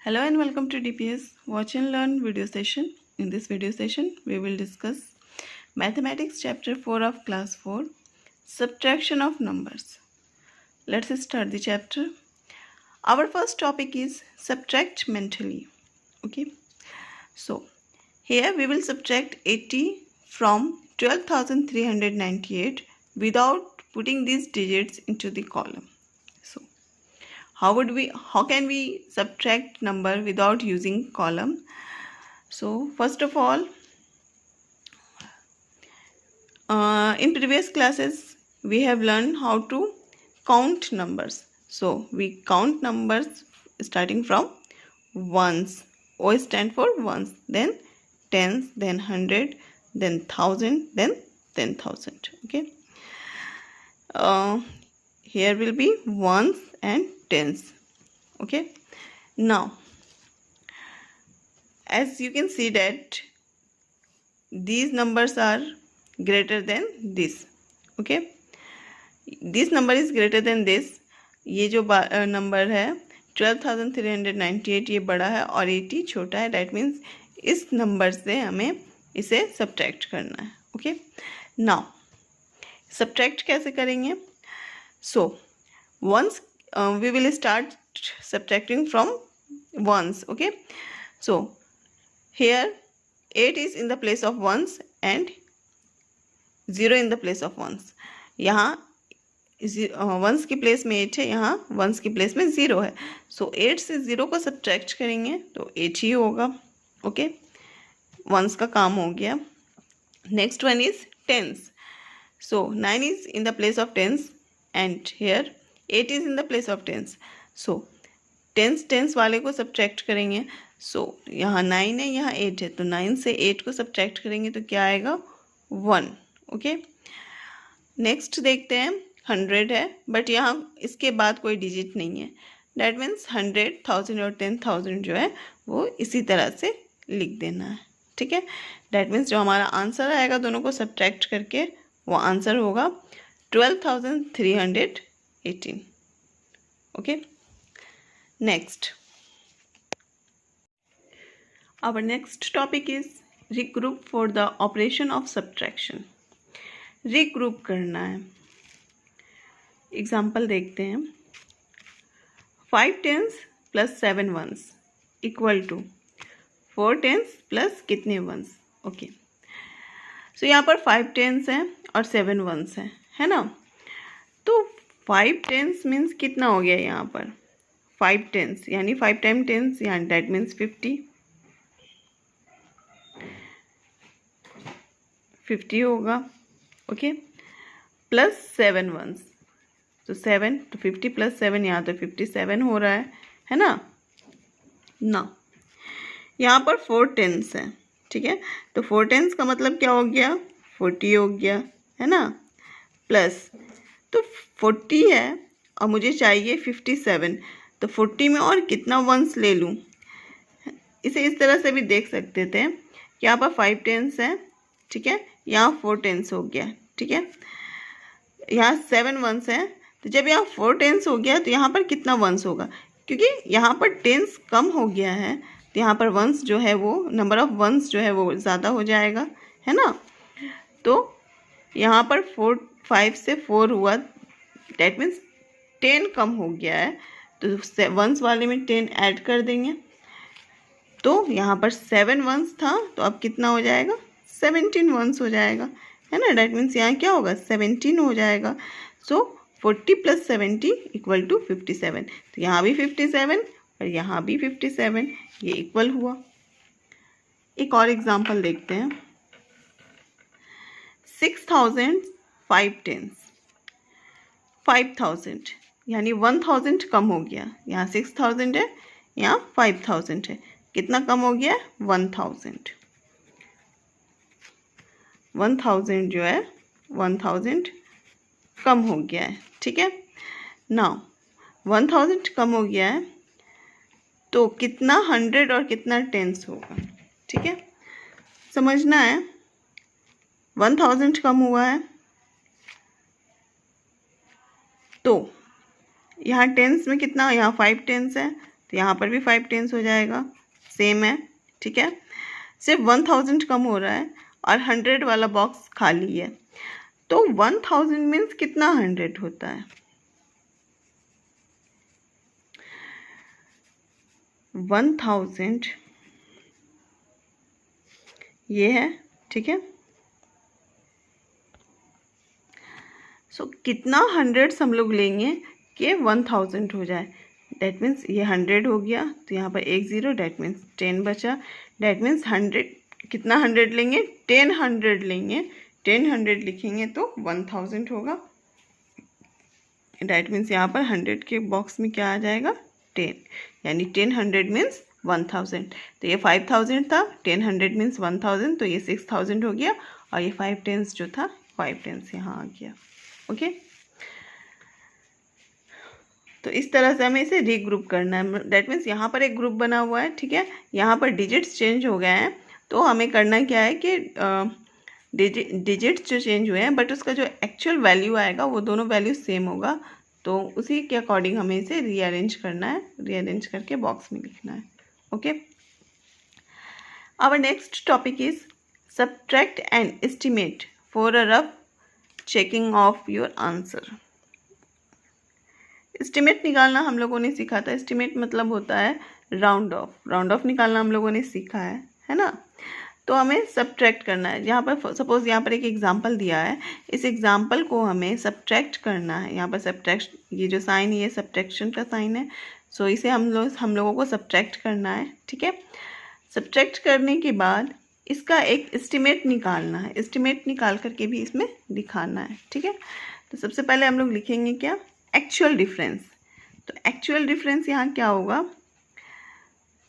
Hello and welcome to DPS Watch and Learn video session. In this video session, we will discuss Mathematics chapter 4 of class 4, Subtraction of numbers. Let's start the chapter. Our first topic is subtract mentally. Okay. So, here we will subtract 80 from 12,398 without putting these digits into the column. So, how can we subtract number without using column? So first of all, in previous classes we have learned how to count numbers. So we count numbers starting from ones. O stand for ones, then tens, then 100, then 1000, then 10,000. Okay. Here will be ones and tens. Okay. Now, as you can see that these numbers are greater than this. Okay. This number is greater than this. ये जो number है 12,398 ये बड़ा है और 80 छोटा है. That means इस नंबर से हमें इसे सब्ट्रैक्ट करना है. ओके. नाउ सब्ट्रैक्ट कैसे करेंगे? So ones we will start subtracting from ones. Okay. So here 8 is in the place of ones and 0 in the place of ones. यहाँ वंस की प्लेस में 8 है, यहाँ वंस की प्लेस में 0 है. सो 8 से 0 को सब्ट्रैक्ट करेंगे तो 8 ही होगा. ओके. वंस का काम हो गया. Next one is tens. So 9 is in the place of tens and here 8 is in the place of tens. So tens वाले को सब्ट्रैक्ट करेंगे. सो यहाँ 9 है, यहाँ 8 है, तो 9 से 8 को सब्ट्रैक्ट करेंगे तो क्या आएगा? 1. ओके. नेक्स्ट देखते हैं 100 है बट यहाँ इसके बाद कोई डिजिट नहीं है. डैट मीन्स 100, 1000 और 10,000 जो है वो इसी तरह से लिख देना है. ठीक है. डैट मीन्स जो हमारा आंसर आएगा दोनों को सब्ट्रैक्ट करके वो आंसर होगा 12,318. Okay. Next, our next topic is regroup for the operation of subtraction. regroup करना है. एग्जाम्पल देखते हैं. 5 tens plus 7 ones equal to 4 tens plus कितने ones? ओके. सो यहाँ पर 5 tens हैं और 7 ones हैं, है ना. तो 5 tens मीन्स कितना हो गया यहाँ पर? 5 tens यानी 5 टाइम 10 यहाँ डैट मीन्स 50 होगा. ओके. प्लस 7 ones, तो 7 तो 50 प्लस 7 यहाँ तो 57 हो रहा है ना. यहाँ पर 4 tens है. ठीक है. तो 4 tens का मतलब क्या हो गया? 40 हो गया, है ना. प्लस तो 40 है और मुझे चाहिए 57, तो 40 में और कितना वंस ले लूँ? इसे इस तरह से भी देख सकते थे कि यहाँ पर 5 tens है. ठीक है. यहाँ 4 tens हो गया. ठीक है. यहाँ 7 ones है, तो जब यहाँ 4 tens हो गया तो यहाँ पर कितना वंस होगा? क्योंकि यहाँ पर tens कम हो गया है तो यहाँ पर वंस जो है वो नंबर ऑफ वंस जो है वो ज़्यादा हो जाएगा, है ना. तो यहाँ पर 5 से 4 हुआ, डैट मीन्स 10 कम हो गया है, तो वंस वाले में 10 ऐड कर देंगे. तो यहाँ पर 7 वंस था तो अब कितना हो जाएगा? 17 वंस हो जाएगा, है ना. डैट मीन्स यहाँ क्या होगा? 17 हो जाएगा. सो 40 प्लस 70 इक्वल टू 57. तो यहाँ भी 57 और यहाँ भी 57, ये इक्वल हुआ. एक और एग्जांपल देखते हैं. 6,000 5 tens 5,000 यानी 1,000 कम हो गया. यहाँ 6,000 है, यहाँ 5,000 है. कितना कम हो गया? 1,000. 1,000 जो है 1,000 कम हो गया है. ठीक है. नाउ 1,000 कम हो गया है तो कितना 100 और कितना टेंस होगा? ठीक है. समझना है. 1,000 कम हुआ है तो यहाँ टेंस में कितना? यहाँ 5 tens है तो यहाँ पर भी 5 टेंस हो जाएगा, सेम है, ठीक है। सिर्फ 1000 कम हो रहा है और 100 वाला बॉक्स खाली है। तो 1000 मीन्स कितना 100 होता है? 1000 ये है, ठीक है। सो कितना 100 हम लोग लेंगे कि 1000 हो जाए? डैट मीन्स ये 100 हो गया, तो यहाँ पर एक 0, डैट मीन्स 10 बचा। डैट मीन्स 100 कितना 100 लेंगे? 10 100 लेंगे। 10 100 लिखेंगे तो 1000 होगा। डैट मीन्स यहाँ पर 100 के बॉक्स में क्या आ जाएगा? 10, यानी 10 100 मीन्स 1000। तो ये 5000 था, 10 100 मीन्स 1000, तो ये 6000 हो गया। और ये 5 टेंस जो था, 5 टेंस यहाँ आ गया। ओके, तो इस तरह से हमें इसे रीग्रुप करना है। डैट मीन्स यहाँ पर एक ग्रुप बना हुआ है, ठीक है। यहाँ पर डिजिट्स चेंज हो गए हैं, तो हमें करना क्या है कि डिजिट्स जो चेंज हुए हैं बट उसका जो एक्चुअल वैल्यू आएगा वो दोनों वैल्यू सेम होगा। तो उसी के अकॉर्डिंग हमें इसे रीअरेंज करना है, रीअरेंज करके बॉक्स में लिखना है। Okay, our next topic is subtract and estimate for a rough checking of your answer. Estimate निकालना हम लोगों ने सीखा था। एस्टिमेट मतलब होता है राउंड ऑफ। राउंड ऑफ निकालना हम लोगों ने सीखा है ना। तो हमें सब्ट्रैक्ट करना है। यहाँ पर सपोज यहाँ पर एक एग्जांपल दिया है, इस एग्जांपल को हमें सब्ट्रैक्ट करना है। यहाँ पर सब्ट्रैक्ट, ये जो साइन ये सब्ट्रैक्शन का साइन है। सो इसे हम लोगों को सब्ट्रैक्ट करना है, ठीक है। सब्ट्रैक्ट करने के बाद इसका एक एस्टिमेट निकालना है। एस्टिमेट निकाल करके भी इसमें दिखाना है, ठीक है। तो सबसे पहले हम लोग लिखेंगे क्या? Actual difference. तो एक्चुअल डिफरेंस यहाँ क्या होगा?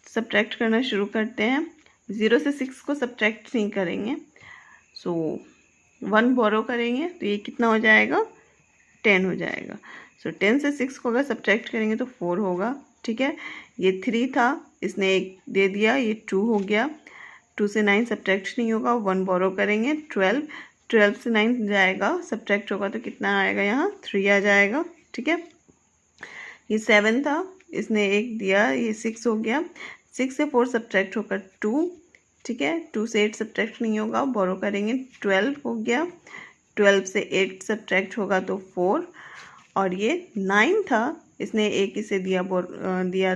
सब्ट्रैक्ट करना शुरू करते हैं। 0 से 6 को सब्ट्रैक्ट नहीं करेंगे, सो 1 बोरो करेंगे, तो ये कितना हो जाएगा? 10 हो जाएगा। सो 10 से 6 को अगर सब्ट्रैक्ट करेंगे तो 4 होगा, ठीक है। ये 3 था, इसने 1 दे दिया, ये 2 हो गया। 2 से 9 सब्ट्रैक्ट नहीं होगा, 1 बोरो करेंगे, 12। 12 से 9 जाएगा, सब्ट्रैक्ट होगा तो कितना आएगा? यहाँ 3 आ जाएगा, ठीक है। ये 7 था, इसने 1 दिया, ये 6 हो गया। 6 से 4 सब्ट्रैक्ट होकर 2, ठीक है। 2 से 8 सब्ट्रैक्ट नहीं होगा, बोरो करेंगे, 12 हो गया। 12 से 8 सब्ट्रैक्ट होगा तो 4। और ये 9 था, इसने 1 इसे दिया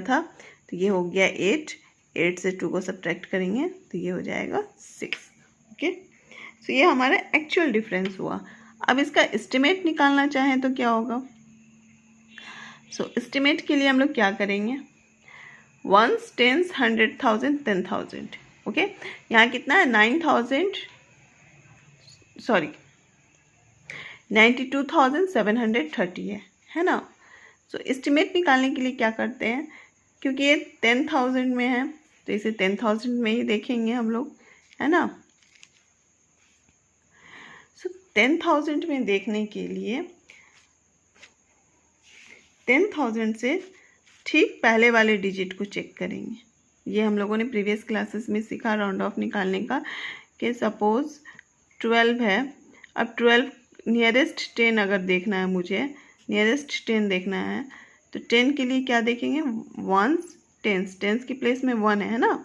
था, तो ये हो गया 8। 8 से 2 को सब्ट्रैक्ट करेंगे तो ये हो जाएगा 6। ओके, तो ये हमारा एक्चुअल डिफरेंस हुआ। अब इसका एस्टिमेट निकालना चाहें तो क्या होगा? सो एस्टिमेट के लिए हम लोग क्या करेंगे? 1s, 10s, 100,000, 10,000। ओके, यहाँ कितना है? 92,730 है ना। सो एस्टिमेट निकालने के लिए क्या करते हैं? क्योंकि ये 10,000 में है तो इसे 10,000 में ही देखेंगे हम लोग, है ना। सो 10,000 में देखने के लिए 10,000 से ठीक पहले वाले डिजिट को चेक करेंगे। ये हम लोगों ने प्रीवियस क्लासेस में सीखा राउंड ऑफ निकालने का, कि सपोज 12 है। अब 12 नियरेस्ट 10 अगर देखना है, मुझे नियरेस्ट 10 देखना है, तो 10 के लिए क्या देखेंगे? 1s, 10s। 10s की प्लेस में 1 है ना।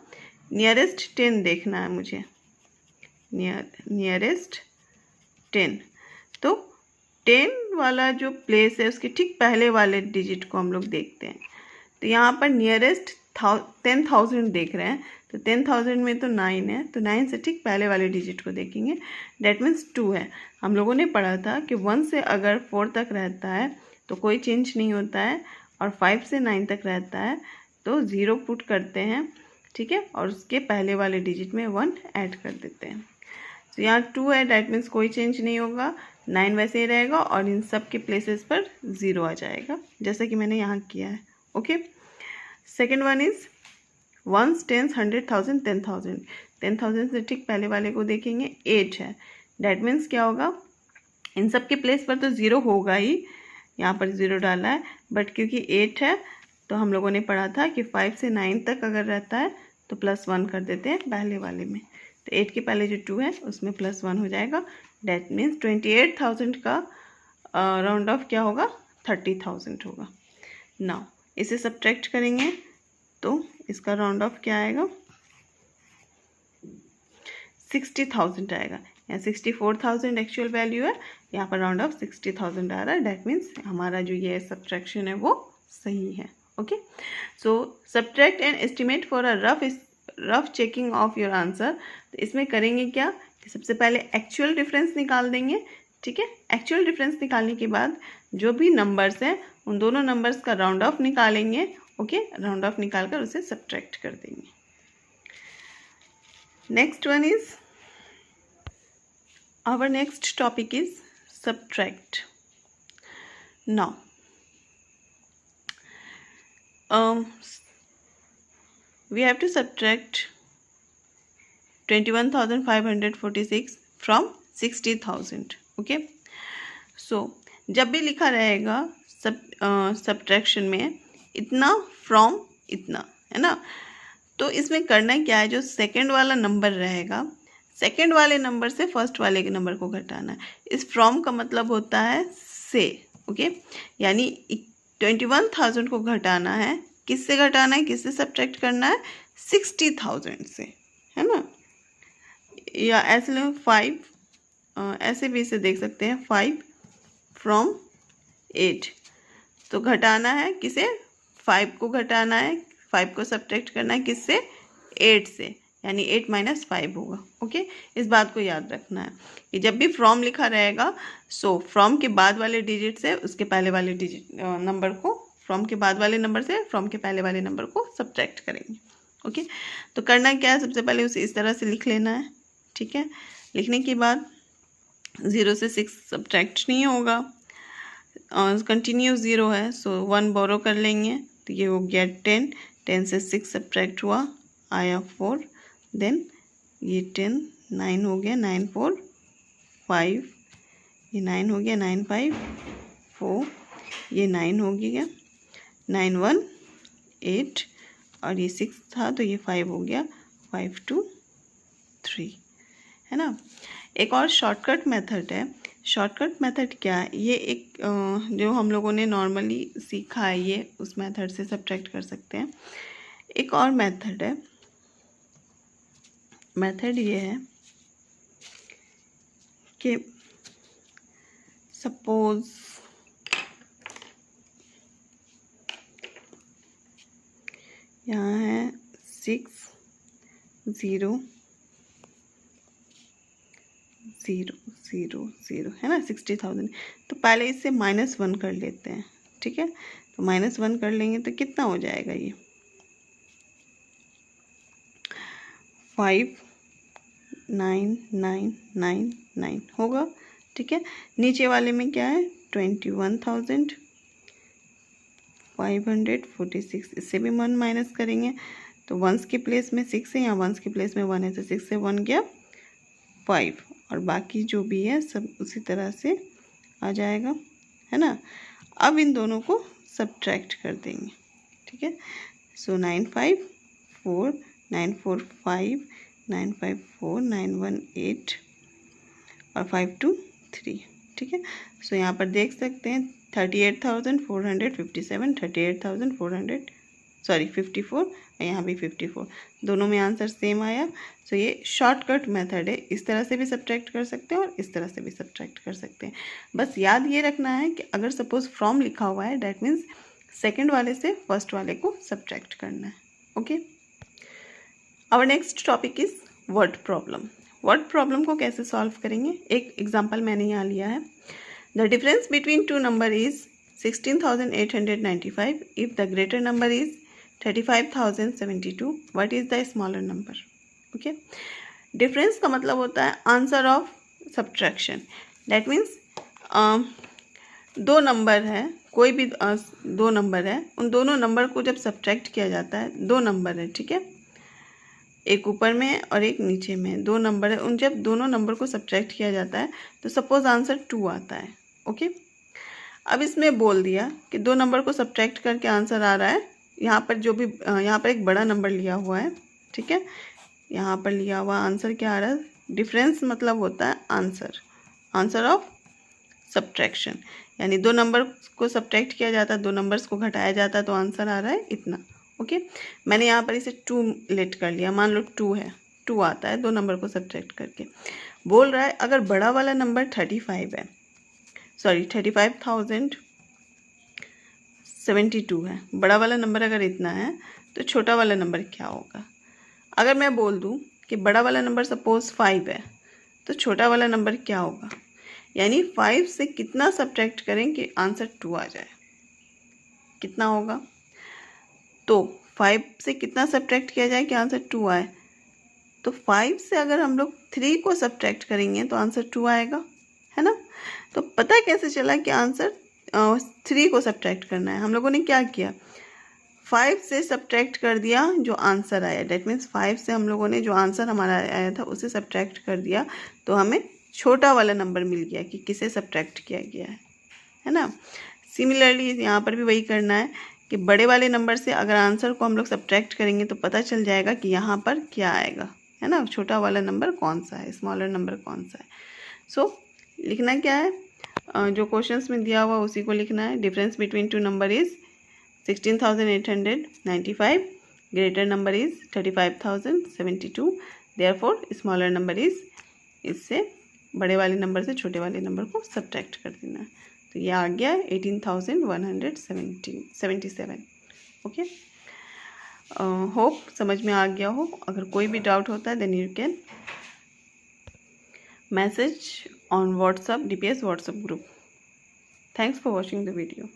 नियरेस्ट 10 देखना है मुझे, नियरेस्ट 10। तो 10 वाला जो प्लेस है उसके ठीक पहले वाले डिजिट को हम लोग देखते हैं। तो यहाँ पर नियरेस्ट 10,000 देख रहे हैं, तो 10,000 में तो 9 है, तो 9 से ठीक पहले वाले डिजिट को देखेंगे। डैट मीन्स 2 है। हम लोगों ने पढ़ा था कि 1 से अगर 4 तक रहता है तो कोई चेंज नहीं होता है, और 5 से 9 तक रहता है तो 0 पुट करते हैं, ठीक है, और उसके पहले वाले डिजिट में 1 ऐड कर देते हैं। तो यहाँ 2 है, डैट मीन्स कोई चेंज नहीं होगा, 9 वैसे ही रहेगा और इन सब के प्लेसेस पर 0 आ जाएगा, जैसा कि मैंने यहाँ किया है। Okay, second one is 1s, 10s, 100,000, 10,000। 10,000 से ठीक पहले वाले को देखेंगे, 8 है। डैट मीन्स क्या होगा? इन सब के प्लेस पर तो 0 होगा ही, यहाँ पर 0 डाला है, बट क्योंकि 8 है तो हम लोगों ने पढ़ा था कि 5 से 9 तक अगर रहता है तो +1 कर देते हैं पहले वाले में। तो 8 के पहले जो 2 है उसमें +1 हो जाएगा। डैट मीन्स 28,000 का राउंड ऑफ क्या होगा? 30,000 होगा। नाउ इसे सब्ट्रैक्ट करेंगे, तो इसका राउंड ऑफ क्या आएगा, 60,000 आएगा। यहाँ 64,000 एक्चुअल वैल्यू है, यहाँ पर राउंड ऑफ 60,000 आ रहा है। डैट मीन्स हमारा जो ये सब्ट्रैक्शन है वो सही है। Okay, so subtract and estimate for a rough checking of your answer. तो इसमें करेंगे क्या कि सबसे पहले एक्चुअल डिफरेंस निकाल देंगे। ठीक है, एक्चुअल डिफरेंस निकालने के बाद जो भी नंबर्स हैं उन दोनों नंबर्स का राउंड ऑफ निकालेंगे। ओके, राउंड ऑफ निकाल कर उसे सब्ट्रैक्ट कर देंगे। Next one is, our next topic is subtract. Now we have to subtract 21,546 from 60,000. okay, so जब भी लिखा रहेगा सब्ट्रैक्शन में इतना फ्रॉम इतना, है ना, तो इसमें करना क्या है, जो सेकंड वाला नंबर रहेगा सेकेंड वाले नंबर से फर्स्ट वाले के नंबर को घटाना है। इस फ्रॉम का मतलब होता है से। ओके, यानी 21,000 को घटाना है, किससे घटाना है, किससे सब्ट्रैक्ट करना है, 60,000 से, है ना। या ऐसे लो 5, ऐसे भी इसे देख सकते हैं 5 फ्रॉम 8। तो घटाना है किसे, 5 को घटाना है, 5 को सब्ट्रैक्ट करना है किससे, 8 से, यानी 8 - 5 होगा। ओके, इस बात को याद रखना है कि जब भी फ्रॉम लिखा रहेगा सो फ्रॉम के बाद वाले डिजिट से उसके पहले वाले डिजिट नंबर को, फ्रॉम के बाद वाले नंबर से फ्रॉम के पहले वाले नंबर को सब्ट्रैक्ट करेंगे। ओके, तो करना क्या है, सबसे पहले उसे इस तरह से लिख लेना है। ठीक है, लिखने के बाद 0 से 6 सब्ट्रैक्ट नहीं होगा, कंटिन्यू 0 है, सो 1 बोरो कर लेंगे, तो ये हो गया 10, 10 से 6 सब्ट्रैक्ट हुआ, आया 4, देन ये 10, 9 हो गया, 9 4 5, ये 9 हो गया, 9 5 4, ये 9 हो गया, 9 1 8, और ये 6 था तो ये 5 हो गया, 5 2 3, है ना। एक और शॉर्टकट मेथड है। शॉर्टकट मेथड क्या है, ये एक जो हम लोगों ने नॉर्मली सीखा है, ये उस मेथड से सब्ट्रैक्ट कर सकते हैं। एक और मेथड है, मेथड ये है कि सपोज यहाँ है 6 0 0 0 0, है ना, 60,000। तो पहले इससे -1 कर लेते हैं। ठीक है, तो -1 कर लेंगे तो कितना हो जाएगा, ये 5 9 9 9 9 होगा। ठीक है, नीचे वाले में क्या है, 21,546, इससे भी 1 माइनस करेंगे तो वंस के प्लेस में 6 है, यहाँ वंस के प्लेस में 1 है, तो 6 से 1 गया 5, और बाकी जो भी है सब उसी तरह से आ जाएगा, है ना। अब इन दोनों को सब्ट्रैक्ट कर देंगे। ठीक है, सो 9 5 4 9 4 5 9 5 4 9 1 8 और 5 2 3। ठीक है, सो यहाँ पर देख सकते हैं 38,457, 38,400 सॉरी 54, और यहाँ भी 54, दोनों में आंसर सेम आया। सो ये शॉर्टकट मेथड है, इस तरह से भी सब्ट्रैक्ट कर सकते हैं और इस तरह से भी सब्ट्रैक्ट कर सकते हैं। बस याद ये रखना है कि अगर सपोज फ्रॉम लिखा हुआ है, डैट मीन्स सेकेंड वाले से फर्स्ट वाले को सब्ट्रैक्ट करना है। Okay, our next topic is word problem. Word problem को कैसे सॉल्व करेंगे, एक एग्जाम्पल मैंने यहाँ लिया है। The difference between two number is 16,895 if the greater number is 35,072, what is the smaller number. Okay, difference का मतलब होता है answer of subtraction. That means दो नंबर है, कोई भी दो नंबर है, उन दोनों नंबर को जब सब्ट्रैक्ट किया जाता है, दो नंबर है, ठीक है, एक ऊपर में और एक नीचे में, दो नंबर है, उन जब दोनों नंबर को सब्ट्रैक्ट किया जाता है तो सपोज आंसर 2 आता है। ओके, अब इसमें बोल दिया कि दो नंबर को सब्ट्रैक्ट करके आंसर आ रहा है, यहाँ पर जो भी यहाँ पर एक बड़ा नंबर लिया हुआ है, ठीक है, यहाँ पर लिया हुआ आंसर क्या आ रहा है, डिफरेंस मतलब होता है आंसर, आंसर ऑफ सब्ट्रैक्शन, यानी दो नंबर को सब्ट्रैक्ट किया जाता है, दो नंबर्स को घटाया जाता है तो आंसर आ रहा है इतना। ओके, मैंने यहाँ पर इसे 2 लेट कर लिया, मान लो 2 है, 2 आता है 2 नंबर को सब्ट्रैक्ट करके। बोल रहा है अगर बड़ा वाला नंबर 35 है, सॉरी 35,072 है, बड़ा वाला नंबर अगर इतना है तो छोटा वाला नंबर क्या होगा। अगर मैं बोल दूँ कि बड़ा वाला नंबर सपोज 5 है तो छोटा वाला नंबर क्या होगा, यानी 5 से कितना सब्ट्रैक्ट करें कि आंसर 2 आ जाए, कितना होगा। तो 5 से कितना सब्ट्रैक्ट किया जाए कि आंसर 2 आए, तो 5 से अगर हम लोग 3 को सब्ट्रैक्ट करेंगे तो आंसर 2 आएगा, है ना। तो पता कैसे चला कि आंसर 3 को सब्ट्रैक्ट करना है। हम लोगों ने क्या किया, 5 से सब्ट्रैक्ट कर दिया जो आंसर आया, डेट मीन्स 5 से हम लोगों ने जो आंसर हमारा आया था उसे सब्ट्रैक्ट कर दिया, तो हमें छोटा वाला नंबर मिल गया कि किसे सब्ट्रैक्ट किया गया है ना। सिमिलरली यहाँ पर भी वही करना है कि बड़े वाले नंबर से अगर आंसर को हम लोग सब्ट्रैक्ट करेंगे तो पता चल जाएगा कि यहाँ पर क्या आएगा, है ना, छोटा वाला नंबर कौन सा है, स्मॉलर नंबर कौन सा है। सो लिखना क्या है, जो क्वेश्चंस में दिया हुआ उसी को लिखना है। Difference between two number is 16,895, greater number is 35,072, therefore smaller number is, इससे बड़े वाले नंबर से छोटे वाले नंबर को सब्ट्रैक्ट कर देना है। तो ये आ गया 18,177। ओके, होप समझ में आ गया हो। अगर कोई भी डाउट होता है then you can message on WhatsApp, DPS WhatsApp group. Thanks for watching the video.